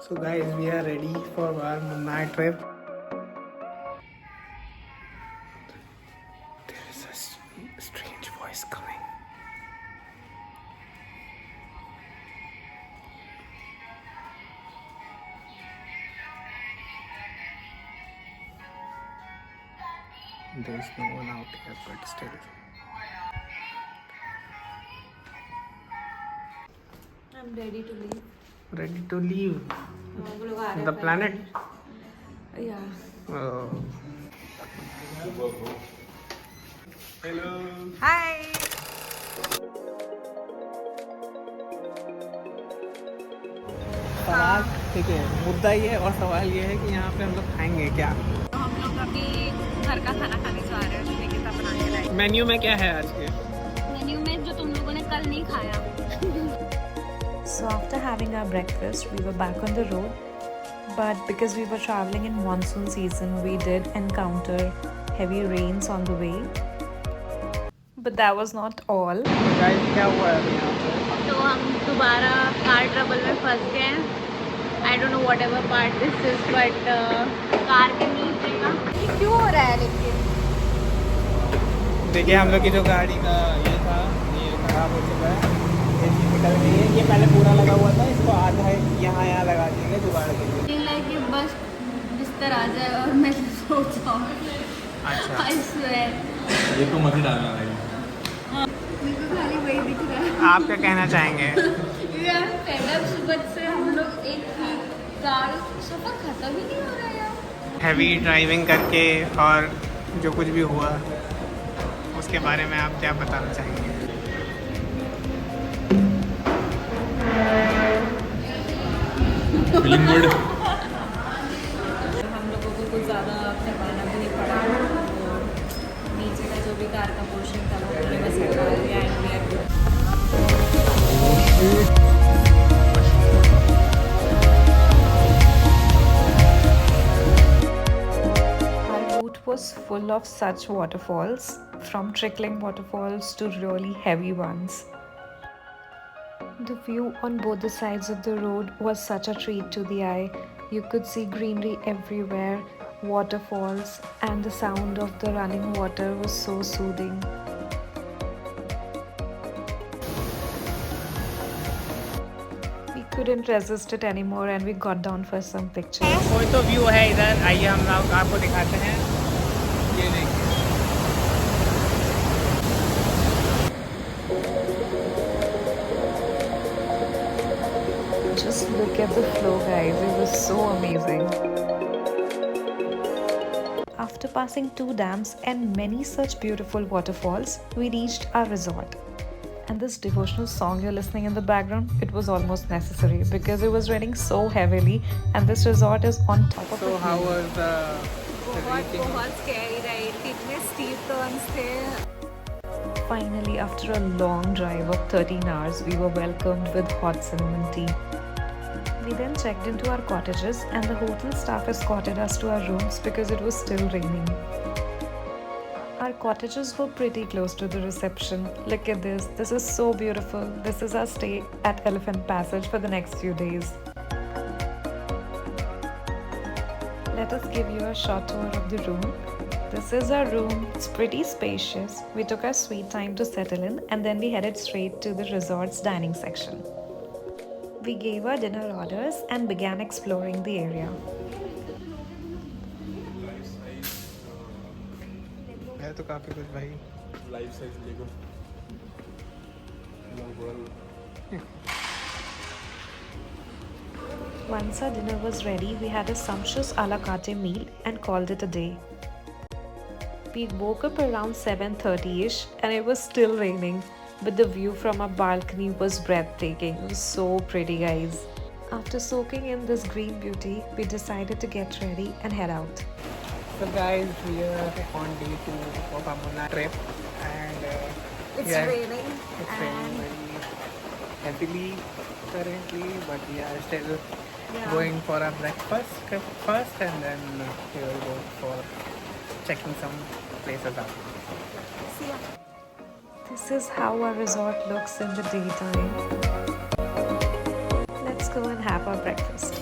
So guys, we are ready for our Munnar trip. There is a strange voice coming. There is no one out here, but still. I'm ready to leave. Ready to leave the planet? Yeah. Oh. Hello. Hi. सवाल ठीक है, मुद्दा ये है और सवाल ये है कि यहाँ पे हम लोग खाएंगे क्या? तो हम लोग अभी घर का खाना खाने जा रहे हैं, निकिता बना के लाई। मेन्यू में क्या है आज के? मेन्यू में जो तुम लोगों ने कल नहीं खाया। So after having our breakfast, we were back on the road. But because we were traveling in monsoon season, we did encounter heavy rains on the way. But that was not all. Guys, क्या हुआ है अभी यहाँ पे? तो हम दोबारा car trouble में फंस गए हैं। I don't know whatever part this is, but car के नीचे का ये क्यों हो रहा है लेकिन? देखिए हम लोग की जो गाड़ी का ये था, ये खराब हो चुका है। ये निकल गई है। ये पहले पूरा लगा हुआ था, इसको आधा यहाँ लगा दिया जुगाड़ के लिए। कि बस बिस्तर आ जाए और मैं सो जाऊँ। अच्छा। I swear। ये तो मत ही डालना भाई। मेरे को खाली वही दिख रहा है। आप क्या कहना चाहेंगे? यार पहले सुबह से हम लोग एक कार सफर खत्म ही नहीं हो रहा है यार। हैवी ड्राइविंग करके और जो कुछ भी हुआ उसके बारे में आप क्या बताना चाहेंगे? Feeling good. हम लोगों को कुछ ज़्यादा करवाना भी नहीं पड़ा। तो नीचे का जो भी कार का पोर्शन था वो हमने बस करवा लिया and we are good. Our route was full of such waterfalls, from trickling waterfalls to really heavy ones. The view on both the sides of the road was such a treat to the eye. You could see greenery everywhere, waterfalls, and the sound of the running water was so soothing. We couldn't resist it anymore and we got down for some pictures. कोई तो view है इधर, आइए हम लोग आपको दिखाते हैं। ये देखिए। Just look at the flow, guys. It was so amazing. After passing 2 dams and many such beautiful waterfalls, we reached our resort. And this devotional song you're listening in the background, it was almost necessary because it was raining so heavily and this resort is on top of So a how hill. was the reaching? बहुत scary ride थी, इतने steep turns थे। Finally, after a long drive of 13 hours, we were welcomed with hot cinnamon tea. We then checked into our cottages and the hotel staff escorted us to our rooms because it was still raining. Our cottages were pretty close to the reception. Look at this. This is so beautiful. This is our stay at Elephant Passage for the next few days. Let us give you a short tour of the room. This is our room. It's pretty spacious. We took our sweet time to settle in and then we headed straight to the resort's dining section. We gave our dinner orders and began exploring the area. है तो काफी कुछ भाई। Life size देखो। Once our dinner was ready, we had a sumptuous a la carte meal and called it a day. We woke up around 7:30ish and it was still raining, but the view from our balcony was breathtaking. It was so pretty, guys. After soaking in this green beauty, we decided to get ready and head out. So guys, we are on day 2 of our Munnar trip and It's yeah, raining it's and raining very heavily currently, but we are still yeah. going for our breakfast first and then we will go for checking some places out. See ya. This is how our resort looks in the daytime. Let's go and have our breakfast.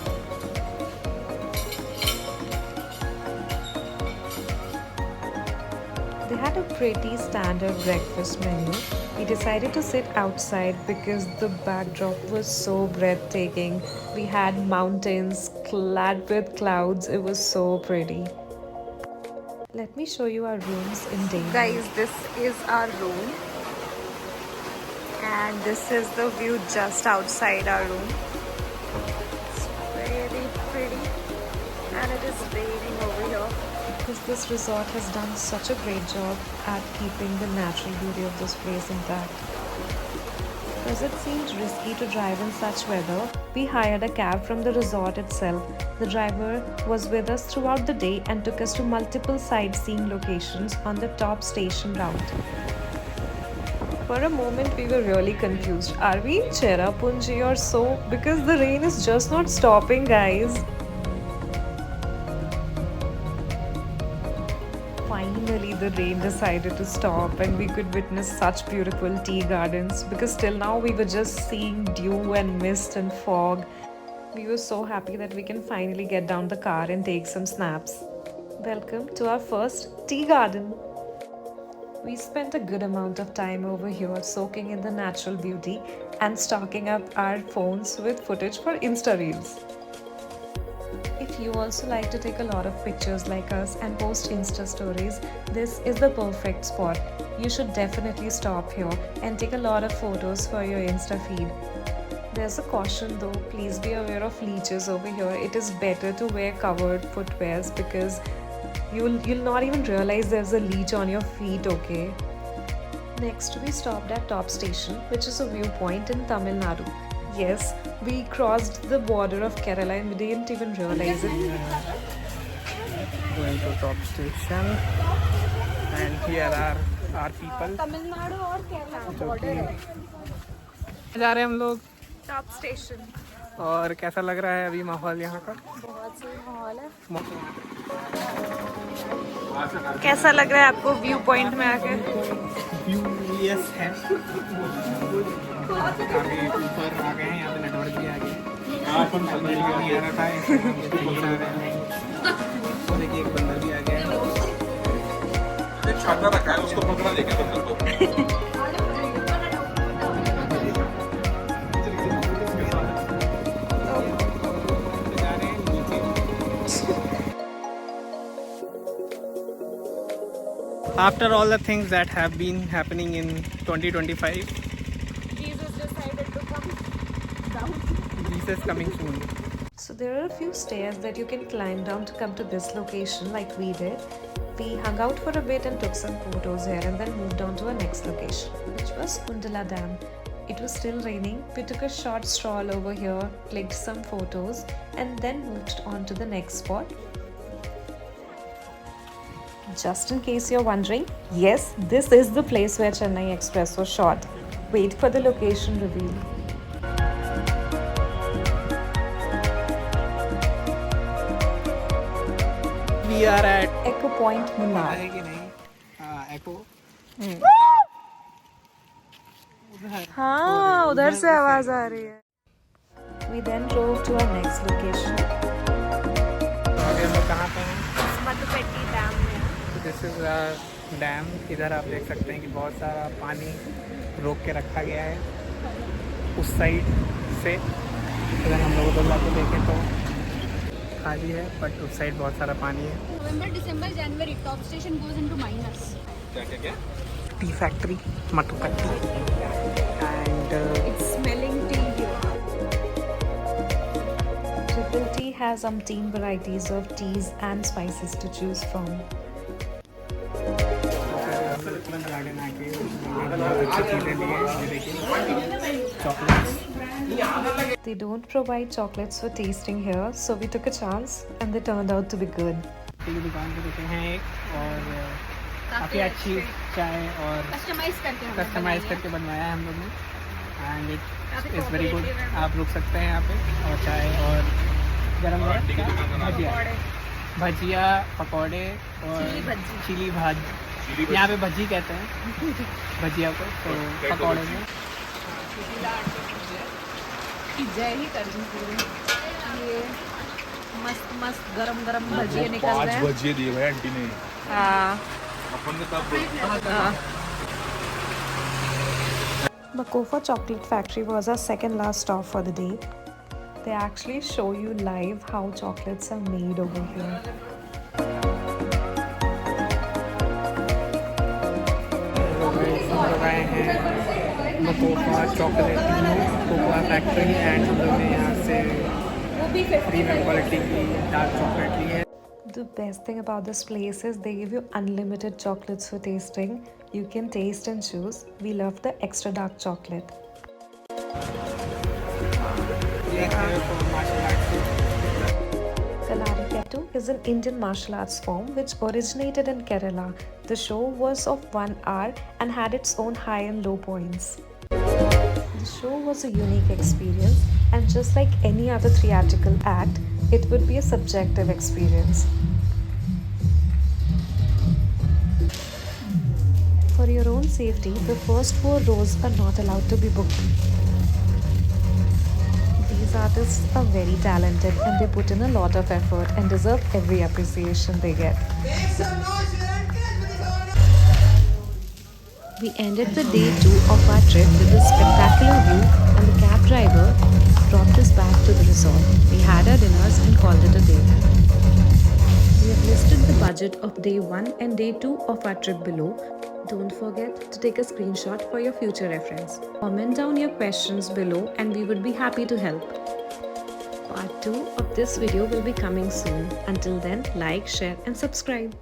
They had a pretty standard breakfast menu. We decided to sit outside because the backdrop was so breathtaking. We had mountains clad with clouds. It was so pretty. Let me show you our rooms in daylight. Guys, this is our room. And this is the view just outside our room. It's very pretty. And it is raining over here. Because this resort has done such a great job at keeping the natural beauty of this place intact. Because it seemed risky to drive in such weather, we hired a cab from the resort itself. The driver was with us throughout the day and took us to multiple sightseeing locations on the top station route. For a moment, we were really confused. Are we in Cherrapunji or so? Because the rain is just not stopping, guys. Finally, the rain decided to stop and we could witness such beautiful tea gardens, because till now we were just seeing dew and mist and fog. We were so happy that we can finally get down the car and take some snaps. Welcome to our first tea garden. We spent a good amount of time over here soaking in the natural beauty and stocking up our phones with footage for Insta Reels. If you also like to take a lot of pictures like us and post Insta stories, this is the perfect spot. You should definitely stop here and take a lot of photos for your Insta feed. There's a caution though, please be aware of leeches over here. It is better to wear covered footwears because you'll not even realize there's a leech on your feet, okay? Next, we stopped at Top Station, which is a viewpoint in Tamil Nadu. Yes, we crossed the border of Kerala and we didn't even realize it. Going to Top Station, and here are our people. Tamil Nadu और केरला का border है. जा रहे हैं हम लोग top station. और कैसा लग रहा है अभी माहौल यहाँ का? बहुत सही माहौल है. कैसा लग रहा है आपको व्यू पॉइंट में आके? यस है. काफी ऊपर आ गए हैं, यहाँ पे नेटवर्क भी आ गया. नहीं आ रहा था, और देखिए एक बंदर भी आ गया है. एक छाता रखा है, उसको पकड़ा देगा बंदर को. After all the things that have been happening in 2025, Jesus decided to come down. Jesus coming soon. So there are a few stairs that you can climb down to come to this location like we did. We hung out for a bit and took some photos here and then moved on to our next location, which was Kundala Dam. It was still raining. We took a short stroll over here, clicked some photos and then moved on to the next spot. Just in case you're wondering, yes, this is the place where Chennai Express was shot. Wait for the location reveal. We are at Echo Point, Munnar. है कि नहीं? Echo. हाँ, उधर से आवाज आ रही है. We then drove to our next location. अभी हम लोग कहाँ पे हैं? Matupetty Dam में. This is damn. इधर आप देख सकते हैं कि बहुत सारा पानी रोक के रखा गया है उस साइड से. अगर हम लोग उधर जाके देखें तो खाली है, बट उस साइड बहुत सारा पानी है. November, December, January, top station goes into minus. क्या? Tea factory Mattupetty and It's smelling tea here. Triple T has umpteen varieties of teas and spices to choose from. Garden आके अच्छी चीज़ें ली हैं. ये देखिए chocolates. They don't provide chocolates for tasting here, so we took a chance and they turned out to be good. की दुकान पे देखे हैं एक, और काफ़ी अच्छी चाय और कस्टमाइज करके बनवाया है हम लोग ने. And it is very good. आप रुक सकते हैं यहाँ पे और चाय और गरम भजिया पकौड़े और चिली भाजी. यहाँ पे भजी कहते हैं भजिया को, तो पकौड़े में जय ही कर ये मस्त मस्त गरम गरम भजिए निकल रहे हैं. 5 भजिए दिए भाई आंटी ने. हाँ, अपन ने तब Macofa Chocolate Factory was our second last stop for the day. They actually show you live how chocolates are made over here. हम लोग आए हैं मकोफा चॉकलेट कोकोआ फैक्ट्री एंड हम लोग ने यहाँ से प्रीमियम क्वालिटी की डार्क चॉकलेट ली है. The best thing about this place is they give you unlimited chocolates for tasting. You can taste and choose. We love the extra dark chocolate. ये है martial arts. Kalaripayattu is an Indian martial arts form which originated in Kerala. The show was of 1 hour and had its own high and low points. The show was a unique experience, and just like any other theatrical act, it would be a subjective experience. For your own safety, the first 4 rows are not allowed to be booked. These artists are very talented and they put in a lot of effort and deserve every appreciation they get. We ended the day 2 of our trip with a spectacular view, and the cab driver dropped us back to the resort. We had our dinners and called it a day. We have listed the budget of day 1 and day 2 of our trip below. Don't forget to take a screenshot for your future reference. Comment down your questions below and we would be happy to help. Part 2 of this video will be coming soon. Until then, like, share and subscribe.